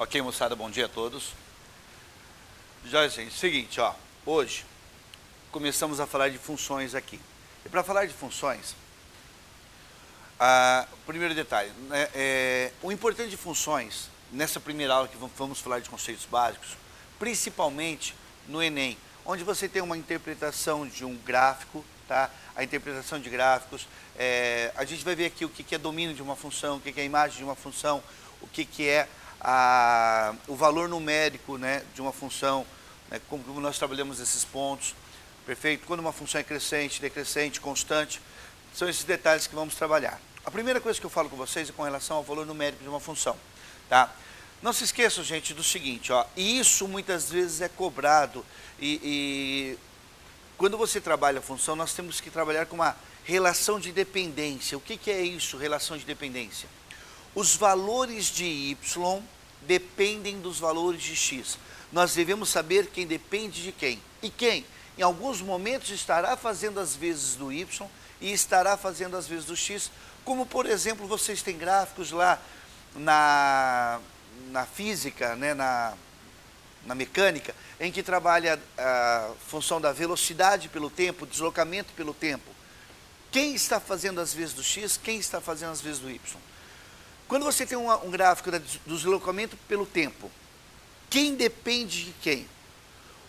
Ok, moçada, bom dia a todos. Já, gente, seguinte, ó, hoje começamos a falar de funções aqui. E para falar de funções, primeiro detalhe, né, o importante de funções, nessa primeira aula que vamos falar de conceitos básicos, principalmente no Enem, onde você tem uma interpretação de um gráfico, tá? A interpretação de gráficos, a gente vai ver aqui o que é domínio de uma função, o que é a imagem de uma função, o que é o valor numérico, né, de uma função, né, como nós trabalhamos esses pontos, perfeito? Quando uma função é crescente, decrescente, constante, são esses detalhes que vamos trabalhar. A primeira coisa que eu falo com vocês é com relação ao valor numérico de uma função, tá? Não se esqueçam, gente, do seguinte, ó, e isso muitas vezes é cobrado e quando você trabalha a função, nós temos que trabalhar com uma relação de dependência. O que é isso, relação de dependência? Os valores de y dependem dos valores de x. Nós devemos saber quem depende de quem. E quem, em alguns momentos, estará fazendo as vezes do y e estará fazendo as vezes do x. Como, por exemplo, vocês têm gráficos lá na física, né, na mecânica, em que trabalha a função da velocidade pelo tempo, deslocamento pelo tempo. Quem está fazendo as vezes do x, quem está fazendo as vezes do y? Quando você tem um gráfico do deslocamento pelo tempo, quem depende de quem?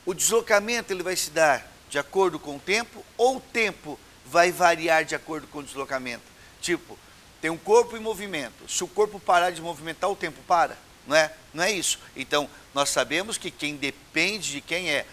O deslocamento ele vai se dar de acordo com o tempo, ou o tempo vai variar de acordo com o deslocamento? Tipo, tem um corpo em movimento, se o corpo parar de movimentar, o tempo para, não é? Não é isso. Então, nós sabemos que quem depende de quem é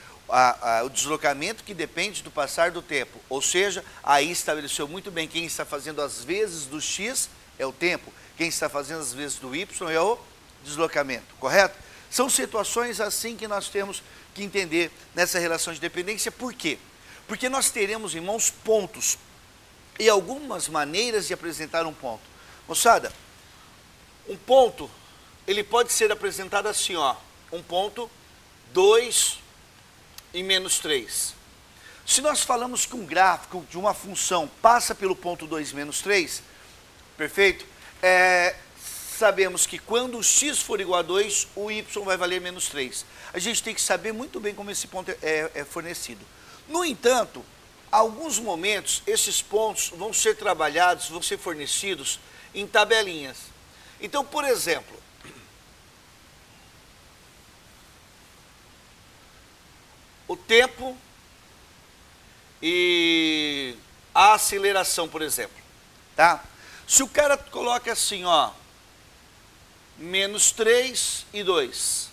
o deslocamento que depende do passar do tempo, ou seja, aí estabeleceu muito bem quem está fazendo as vezes do x é o tempo, quem está fazendo as vezes do y é o deslocamento, correto? São situações assim que nós temos que entender nessa relação de dependência. Por quê? Porque nós teremos, irmãos, pontos e algumas maneiras de apresentar um ponto. Moçada, um ponto, ele pode ser apresentado assim, ó, um ponto 2 e menos 3. Se nós falamos que um gráfico de uma função passa pelo ponto 2 menos 3, perfeito? Sabemos que quando o x for igual a 2, o y vai valer menos 3. A gente tem que saber muito bem como esse ponto é fornecido. No entanto, alguns momentos, esses pontos vão ser trabalhados, vão ser fornecidos em tabelinhas. Então, por exemplo, o tempo e a aceleração, por exemplo, tá? Se o cara coloca assim, ó, menos 3 e 2,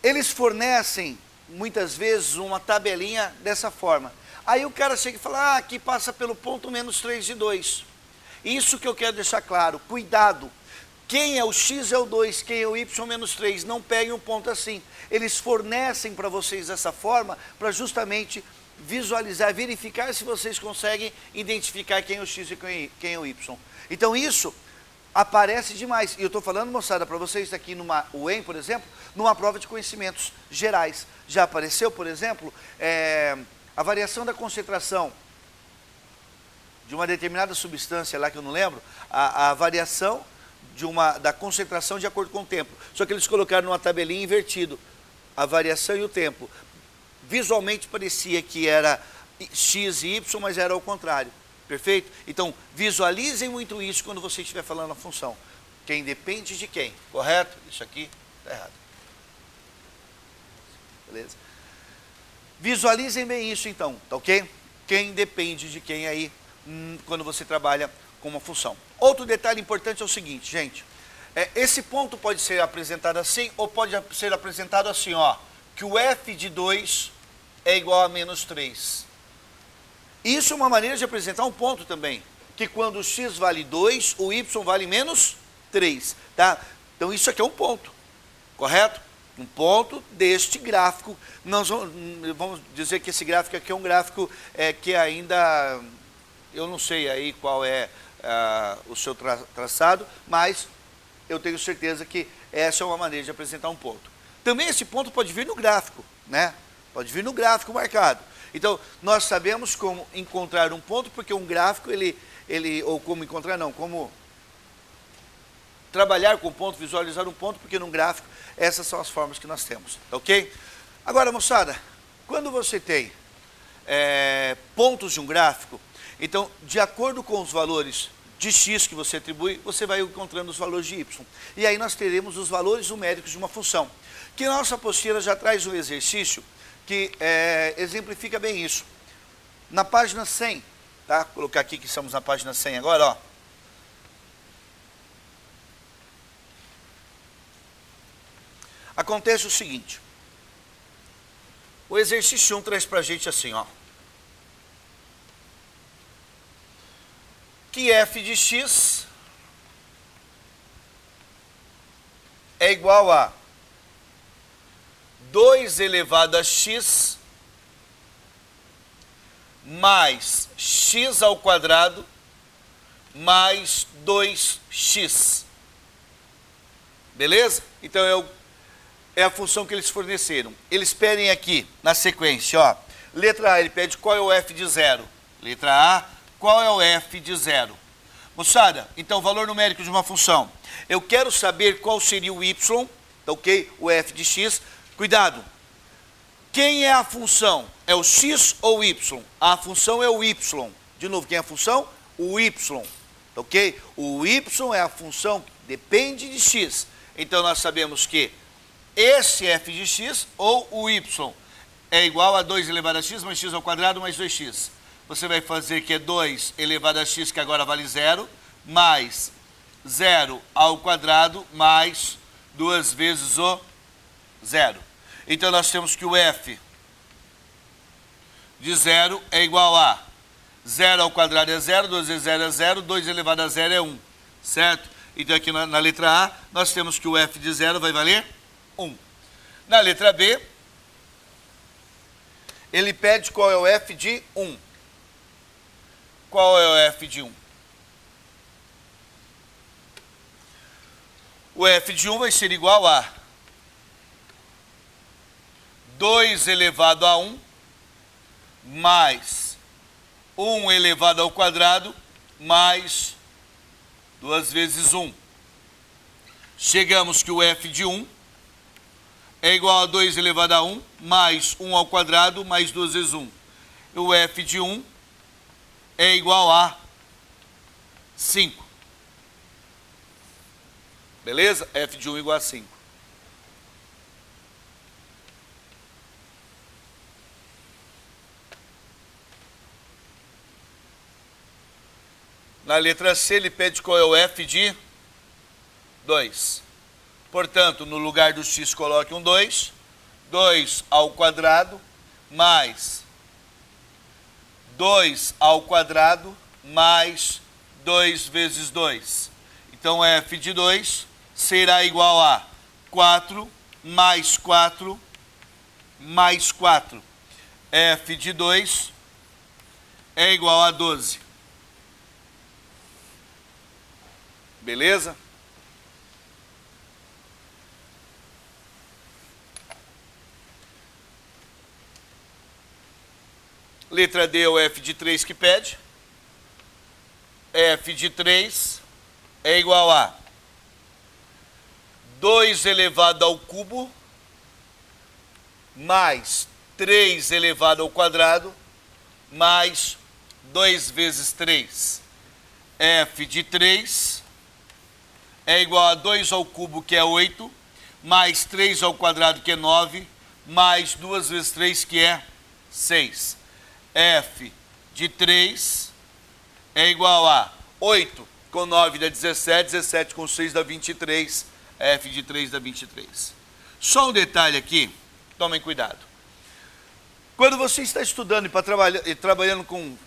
eles fornecem, muitas vezes, uma tabelinha dessa forma. Aí o cara chega e fala, aqui passa pelo ponto menos 3 e 2. Isso que eu quero deixar claro, cuidado. Quem é o x é o 2, quem é o y menos 3, não peguem um ponto assim. Eles fornecem para vocês dessa forma, para justamente visualizar, verificar se vocês conseguem identificar quem é o x e quem é o y. Então isso aparece demais. E eu estou falando, moçada, para vocês aqui numa UEM, por exemplo, numa prova de conhecimentos gerais. Já apareceu, por exemplo, a variação da concentração de uma determinada substância lá que eu não lembro, a variação da concentração de acordo com o tempo. Só que eles colocaram numa tabelinha invertido a variação e o tempo. Visualmente parecia que era x e y, mas era ao contrário. Perfeito? Então, visualizem muito isso quando você estiver falando a função. Quem depende de quem, correto? Isso aqui está errado. Beleza? Visualizem bem isso então, tá ok? Quem depende de quem aí, quando você trabalha com uma função. Outro detalhe importante é o seguinte, gente. Esse ponto pode ser apresentado assim, ou pode ser apresentado assim, ó, que o f de 2 é igual a menos 3. Isso é uma maneira de apresentar um ponto também, que quando o x vale 2, o y vale menos 3, tá? Então isso aqui é um ponto, correto? Um ponto deste gráfico. Nós vamos dizer que esse gráfico aqui é um gráfico que ainda, eu não sei aí qual é o seu traçado, mas eu tenho certeza que essa é uma maneira de apresentar um ponto. Também esse ponto pode vir no gráfico, né? Pode vir no gráfico marcado. Então, nós sabemos como encontrar um ponto, porque um gráfico, ou como encontrar, não, como trabalhar com ponto, visualizar um ponto, porque num gráfico essas são as formas que nós temos, tá ok? Agora, moçada, quando você tem pontos de um gráfico, então, de acordo com os valores de x que você atribui, você vai encontrando os valores de y. E aí nós teremos os valores numéricos de uma função. Que a nossa apostila já traz um exercício que exemplifica bem isso. Na página 100, tá? Vou colocar aqui que estamos na página 100 agora, ó. Acontece o seguinte. O exercício 1 traz pra gente assim, ó. Que f de x é igual a 2 elevado a x mais x ao quadrado mais 2x. Beleza? Então é a função que eles forneceram. Eles pedem aqui, na sequência, ó. Letra A, ele pede qual é o f de 0. Letra A, qual é o f de 0? Moçada, então, valor numérico de uma função. Eu quero saber qual seria o y, tá ok? O f de x. Cuidado. Quem é a função? É o x ou o y? A função é o y. De novo, quem é a função? O y, tá ok? O y é a função que depende de x. Então, nós sabemos que esse f de x ou o y é igual a 2 elevado a x mais x ao quadrado mais 2x. Você vai fazer que é 2 elevado a x, que agora vale 0, mais 0 ao quadrado mais 2 vezes o 0. Então, nós temos que o f de 0 é igual a 0 ao quadrado é 0, 2 vezes 0 é 0, 2 elevado a 0 é 1, certo? Então, aqui na letra A, nós temos que o f de 0 vai valer 1. Na letra B, ele pede qual é o f de 1. Qual é o f de 1? O f de 1 vai ser igual a 2 elevado a 1 mais 1 elevado ao quadrado mais 2 vezes 1. Chegamos que o f de 1 é igual a 2 elevado a 1 mais 1 ao quadrado mais 2 vezes 1. O f de 1 é igual a 5. Beleza? F de 1 igual a 5. Na letra C, ele pede qual é o f de 2. Portanto, no lugar do x, coloque um 2. 2 ao quadrado mais 2 ao quadrado mais 2 vezes 2. Então, f de 2 será igual a 4 mais 4 mais 4. F de 2 é igual a 12. Beleza? Letra D é o f de 3 que pede. F de 3 é igual a 2 elevado ao cubo mais 3 elevado ao quadrado mais 2 vezes 3. F de 3 é igual a 2 ao cubo, que é 8, mais 3 ao quadrado, que é 9, mais 2 vezes 3, que é 6. F de 3 é igual a 8 com 9 dá 17, 17 com 6 dá 23, F de 3 dá 23. Só um detalhe aqui, tomem cuidado. Quando você está estudando e trabalhando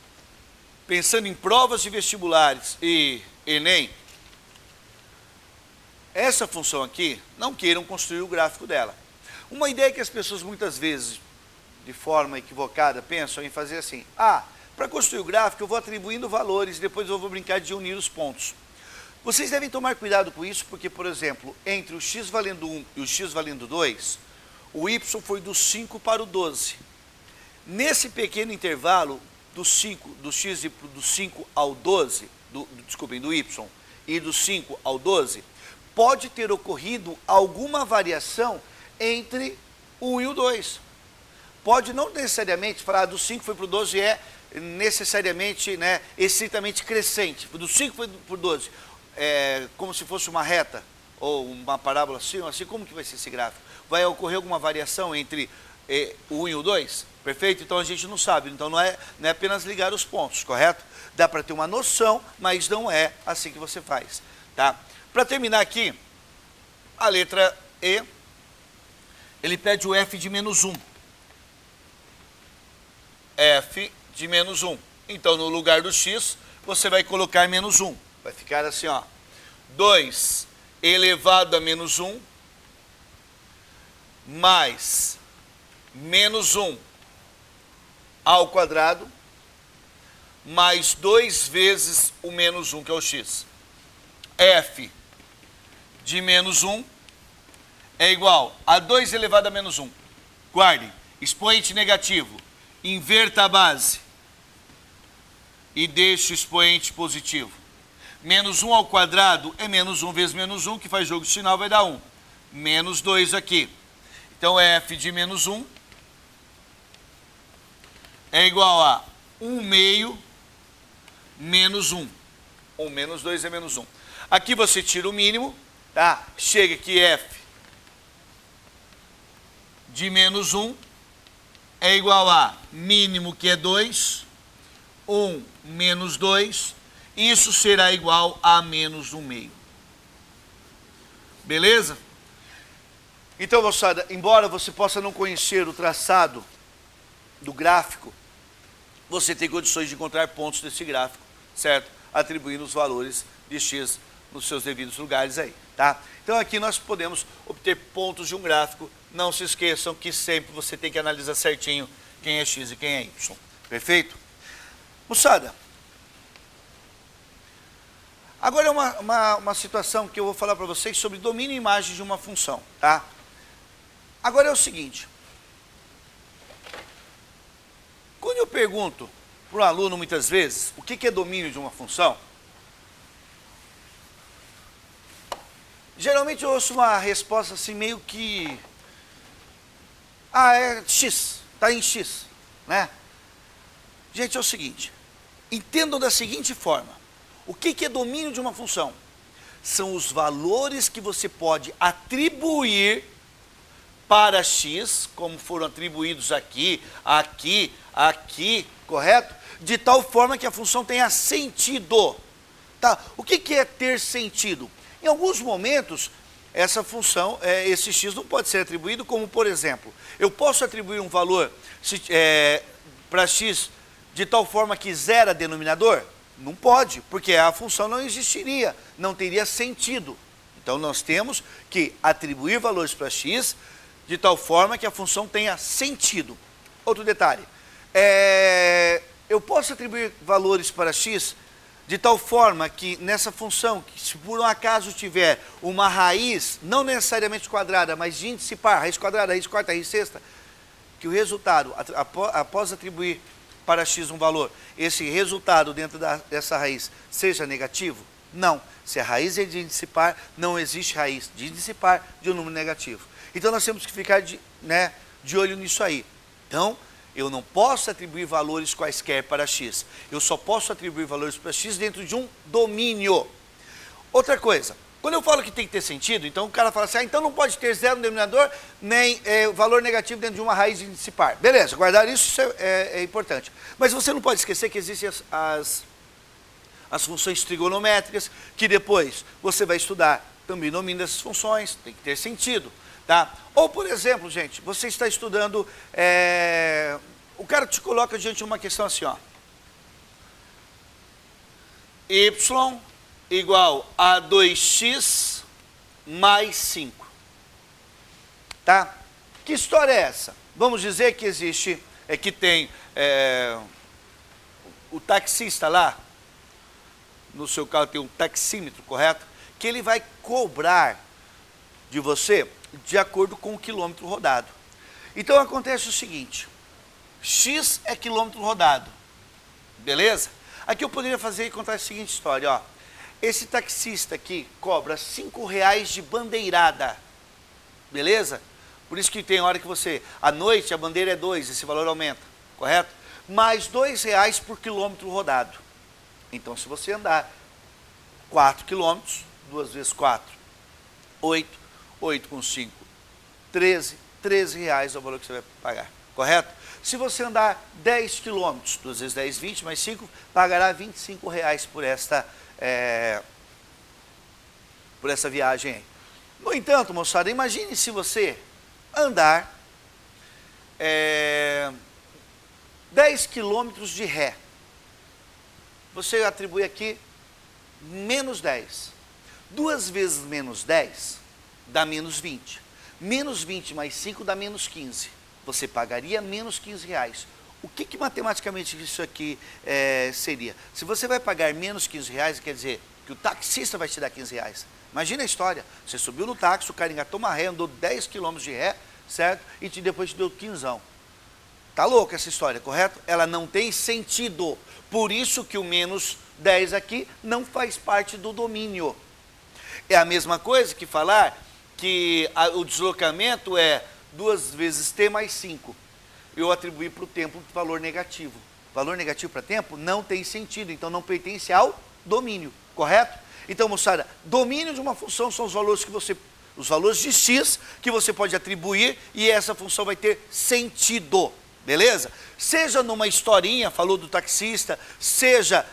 pensando em provas de vestibulares e Enem, essa função aqui, não queiram construir o gráfico dela. Uma ideia que as pessoas muitas vezes, de forma equivocada, pensam em fazer assim: para construir o gráfico eu vou atribuindo valores, depois eu vou brincar de unir os pontos. Vocês devem tomar cuidado com isso, porque, por exemplo, entre o x valendo 1 e o x valendo 2, o y foi do 5 para o 12. Nesse pequeno intervalo do x do 5 ao 12, do y e do 5 ao 12, pode ter ocorrido alguma variação entre o 1 e o 2. Pode não necessariamente falar do 5 foi para o 12 é necessariamente, né, estritamente crescente. Do 5 foi para o 12, como se fosse uma reta ou uma parábola assim, como que vai ser esse gráfico? Vai ocorrer alguma variação entre o 1 e o 2? Perfeito? Então a gente não sabe, então não é apenas ligar os pontos, correto? Dá para ter uma noção, mas não é assim que você faz, tá? Para terminar aqui, a letra E, ele pede o f de menos 1. F de menos 1. Então, no lugar do x, você vai colocar menos 1. Vai ficar assim, ó. 2 elevado a menos 1 mais menos 1 ao quadrado mais 2 vezes o menos 1, que é o x. F de menos 1 é igual a 2 elevado a menos 1. Guardem, expoente negativo. Inverta a base e deixe o expoente positivo. Menos 1 ao quadrado é menos 1 vezes menos 1, que faz jogo de sinal, vai dar 1. Menos 2 aqui. Então, f de menos 1 é igual a 1 meio menos 1. 1 menos 2 é menos 1. Aqui você tira o mínimo, tá? Chega aqui f de menos 1 é igual a mínimo, que é 2, 1 menos 2, isso será igual a menos 1 meio. Beleza? Então, moçada, embora você possa não conhecer o traçado do gráfico, você tem condições de encontrar pontos desse gráfico, certo? Atribuindo os valores de x nos seus devidos lugares aí, tá? Então, aqui nós podemos obter pontos de um gráfico. Não se esqueçam que sempre você tem que analisar certinho quem é x e quem é y. Perfeito? Moçada, agora é uma situação que eu vou falar para vocês sobre domínio e imagem de uma função, tá? Agora é o seguinte. Quando eu pergunto para o aluno, muitas vezes, o que é domínio de uma função, geralmente eu ouço uma resposta assim meio que... Ah, é x, está em x, né? Gente, é o seguinte, entendam da seguinte forma, o que é domínio de uma função? São os valores que você pode atribuir para x, como foram atribuídos aqui, aqui, aqui, correto? De tal forma que a função tenha sentido, tá? O que é ter sentido? Em alguns momentos, essa função, esse x não pode ser atribuído, como por exemplo, eu posso atribuir um valor para x de tal forma que zera denominador? Não pode, porque a função não existiria, não teria sentido. Então nós temos que atribuir valores para x de tal forma que a função tenha sentido. Outro detalhe, eu posso atribuir valores para x de tal forma que nessa função, que se por um acaso tiver uma raiz, não necessariamente quadrada, mas de índice par, raiz quadrada, raiz quarta, raiz sexta, que o resultado, após atribuir para x um valor, esse resultado dentro dessa raiz seja negativo? Não. Se a raiz é de índice par, não existe raiz de índice par de um número negativo. Então nós temos que ficar de olho nisso aí. Então, eu não posso atribuir valores quaisquer para x. Eu só posso atribuir valores para x dentro de um domínio. Outra coisa, quando eu falo que tem que ter sentido, então o cara fala assim, então não pode ter zero no denominador, nem valor negativo dentro de uma raiz de índice par. Beleza, guardar isso é importante. Mas você não pode esquecer que existem as funções trigonométricas, que depois você vai estudar também domínio dessas funções, tem que ter sentido. Tá? Ou, por exemplo, gente, você está estudando, o cara te coloca diante de uma questão assim, ó. Y igual a 2x mais 5. Tá? Que história é essa? Vamos dizer que existe, que tem o taxista lá, no seu carro tem um taxímetro, correto? Que ele vai cobrar de você de acordo com o quilômetro rodado. Então acontece o seguinte, x é quilômetro rodado, beleza? Aqui eu poderia contar a seguinte história, ó. esse taxista aqui cobra R$5 de bandeirada, beleza? Por isso que tem hora que você, à noite a bandeira é 2, esse valor aumenta, correto? Mais R$2 por quilômetro rodado. Então se você andar 4 quilômetros, 2 vezes 4, 8, 8 com 5, 13, R$13 é o valor que você vai pagar, correto? Se você andar 10 quilômetros, 2 vezes 10, 20, mais 5, pagará R$25 por esta viagem aí. No entanto, moçada, imagine se você andar 10 quilômetros de ré. Você atribui aqui menos 10. 2 vezes menos 10 dá menos 20. Menos 20 mais 5 dá menos 15. Você pagaria menos R$15. O que matematicamente isso aqui seria? Se você vai pagar menos R$15, quer dizer que o taxista vai te dar R$15. Imagina a história, você subiu no táxi, o cara engatou uma ré, andou 10 quilômetros de ré, certo? E depois te deu 15. Tá louca essa história, correto? Ela não tem sentido. Por isso que o menos 10 aqui não faz parte do domínio. É a mesma coisa que falar que o deslocamento é 2 vezes t mais 5. Eu atribuí para o tempo valor negativo. Valor negativo para tempo não tem sentido, então não pertence ao domínio, correto? Então, moçada, domínio de uma função são os valores os valores de x que você pode atribuir e essa função vai ter sentido, beleza? Seja numa historinha, falou do taxista, seja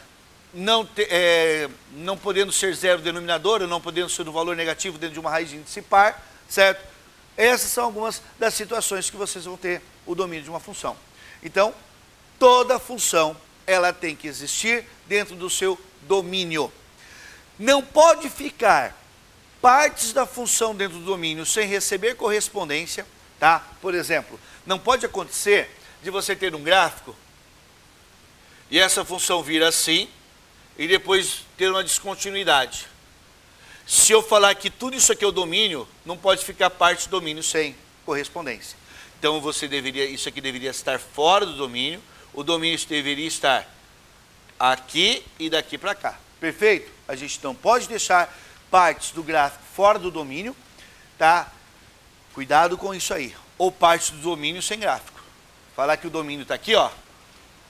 não podendo ser zero denominador, ou não podendo ser um valor negativo dentro de uma raiz de índice par, certo? Essas são algumas das situações que vocês vão ter o domínio de uma função. Então, toda função, ela tem que existir dentro do seu domínio. Não pode ficar partes da função dentro do domínio sem receber correspondência, tá? Por exemplo, não pode acontecer de você ter um gráfico e essa função vir assim e depois ter uma descontinuidade. Se eu falar que tudo isso aqui é o domínio, não pode ficar parte do domínio sem correspondência. Então isso aqui deveria estar fora do domínio, o domínio deveria estar aqui e daqui para cá. Perfeito? A gente não pode deixar partes do gráfico fora do domínio, tá? Cuidado com isso aí. Ou partes do domínio sem gráfico. Falar que o domínio está aqui, ó.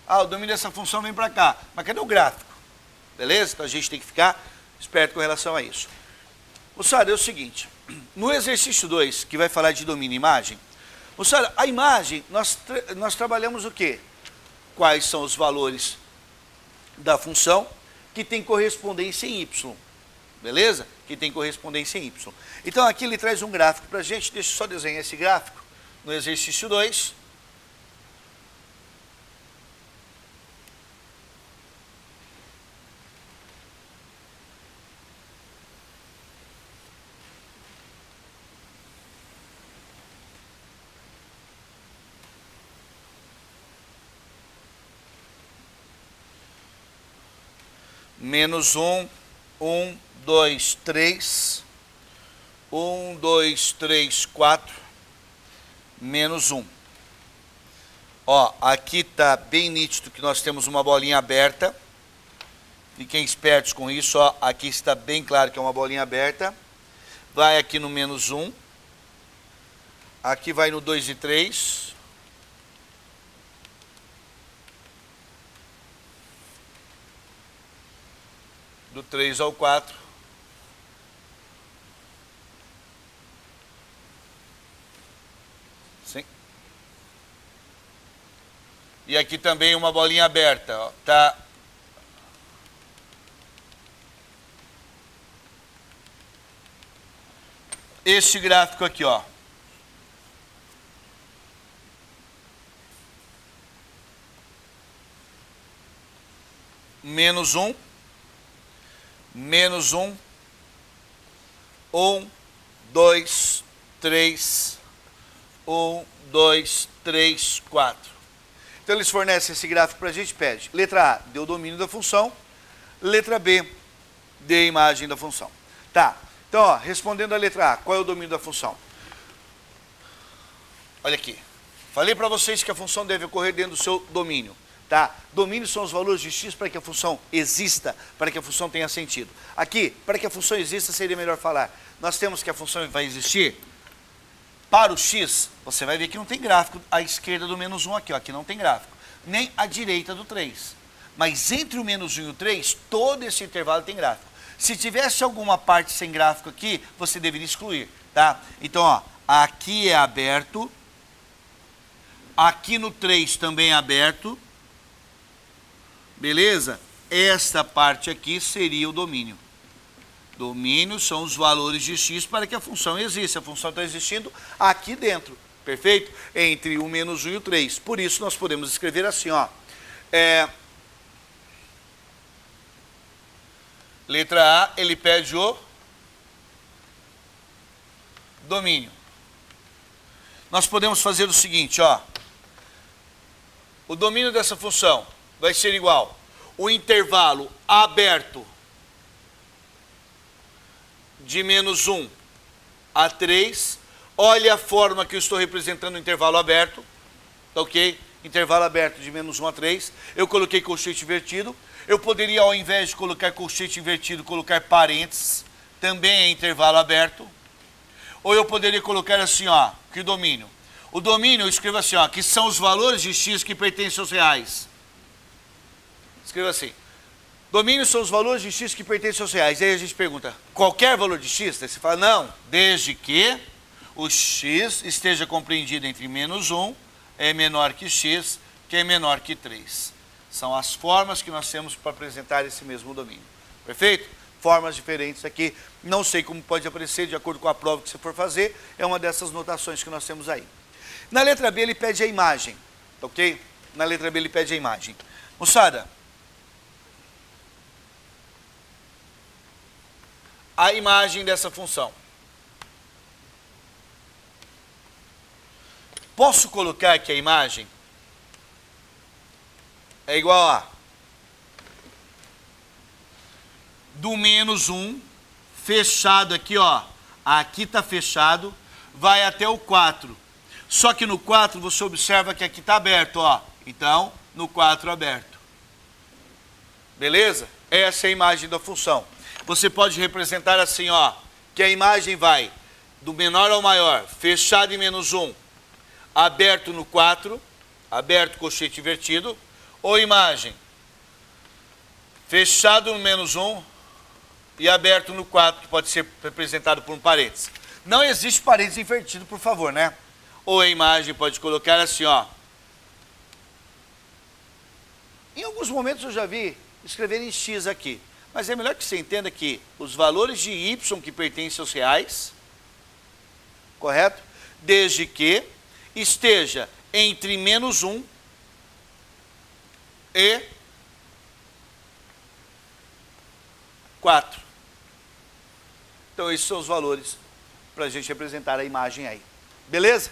Ah, o domínio dessa função vem para cá. Mas cadê o gráfico? Beleza? Então a gente tem que ficar esperto com relação a isso. Moçada, é o seguinte. No exercício 2, que vai falar de domínio e imagem, moçada, a imagem, nós trabalhamos o quê? Quais são os valores da função que tem correspondência em y. Beleza? Que tem correspondência em y. Então aqui ele traz um gráfico para a gente. Deixa eu só desenhar esse gráfico no exercício 2. Menos 1, 1, 2, 3, 1, 2, 3, 4, menos 1. Ó, aqui está bem nítido que nós temos uma bolinha aberta. Fiquem espertos com isso, ó. Aqui está bem claro que é uma bolinha aberta. Vai aqui no menos 1. Aqui vai no 2 e 3. Do 3 ao 4. Sim. E aqui também uma bolinha aberta, ó, tá? Este gráfico aqui, ó. Menos 1. Menos 1, 1, 2, 3, 1, 2, 3, 4. Então eles fornecem esse gráfico para a gente, pede. Letra A, dê o domínio da função. Letra B, dê a imagem da função. Tá, então ó, respondendo a letra A, qual é o domínio da função? Olha aqui, falei para vocês que a função deve ocorrer dentro do seu domínio. Tá? Domínios são os valores de x para que a função exista, para que a função tenha sentido. Aqui, para que a função exista, seria melhor falar. Nós temos que a função vai existir para o x, você vai ver que não tem gráfico à esquerda do menos 1 aqui, ó, aqui não tem gráfico. Nem à direita do 3. Mas entre o menos 1 e o 3, todo esse intervalo tem gráfico. Se tivesse alguma parte sem gráfico aqui, você deveria excluir, tá? Então, ó, aqui é aberto, aqui no 3 também é aberto, beleza? Esta parte aqui seria o domínio. Domínio são os valores de x para que a função exista. A função está existindo aqui dentro, perfeito? Entre o menos 1 e o 3. Por isso, nós podemos escrever assim, ó. Letra A, ele pede o domínio. Nós podemos fazer o seguinte, ó. O domínio dessa função vai ser igual o intervalo aberto de menos 1 a 3. Olha a forma que eu estou representando o intervalo aberto. Tá ok? Intervalo aberto de menos 1 a 3. Eu coloquei colchete invertido. Eu poderia, ao invés de colocar colchete invertido, colocar parênteses. Também é intervalo aberto. Ou eu poderia colocar assim, ó, que o domínio. O domínio, eu escrevo assim, ó, que são os valores de x que pertencem aos reais. Escreva assim. Domínio são os valores de x que pertencem aos reais. Aí a gente pergunta, qualquer valor de x? Daí você fala, não, desde que o x esteja compreendido entre menos 1 é menor que x, que é menor que 3. São as formas que nós temos para apresentar esse mesmo domínio. Perfeito? Formas diferentes aqui. Não sei como pode aparecer, de acordo com a prova que você for fazer. É uma dessas notações que nós temos aí. Na letra B, ele pede a imagem. Ok? Na letra B, ele pede a imagem. Moçada, a imagem dessa função. Posso colocar que a imagem é igual a do menos 1, fechado aqui, ó. Aqui está fechado, vai até o 4. Só que no 4 você observa que aqui está aberto, ó. Então, no 4 aberto. Beleza? Essa é a imagem da função. Você pode representar assim, ó, que a imagem vai do menor ao maior, fechado em menos 1, aberto no 4, aberto colchete invertido, ou imagem fechado no menos 1 e aberto no 4, que pode ser representado por um parênteses. Não existe parênteses invertido, por favor, né? Ou a imagem pode colocar assim, ó. Em alguns momentos eu já vi escrever em x aqui. Mas é melhor que você entenda que os valores de y que pertencem aos reais, correto? Desde que esteja entre menos 1 e 4. Então, esses são os valores para a gente representar a imagem aí. Beleza?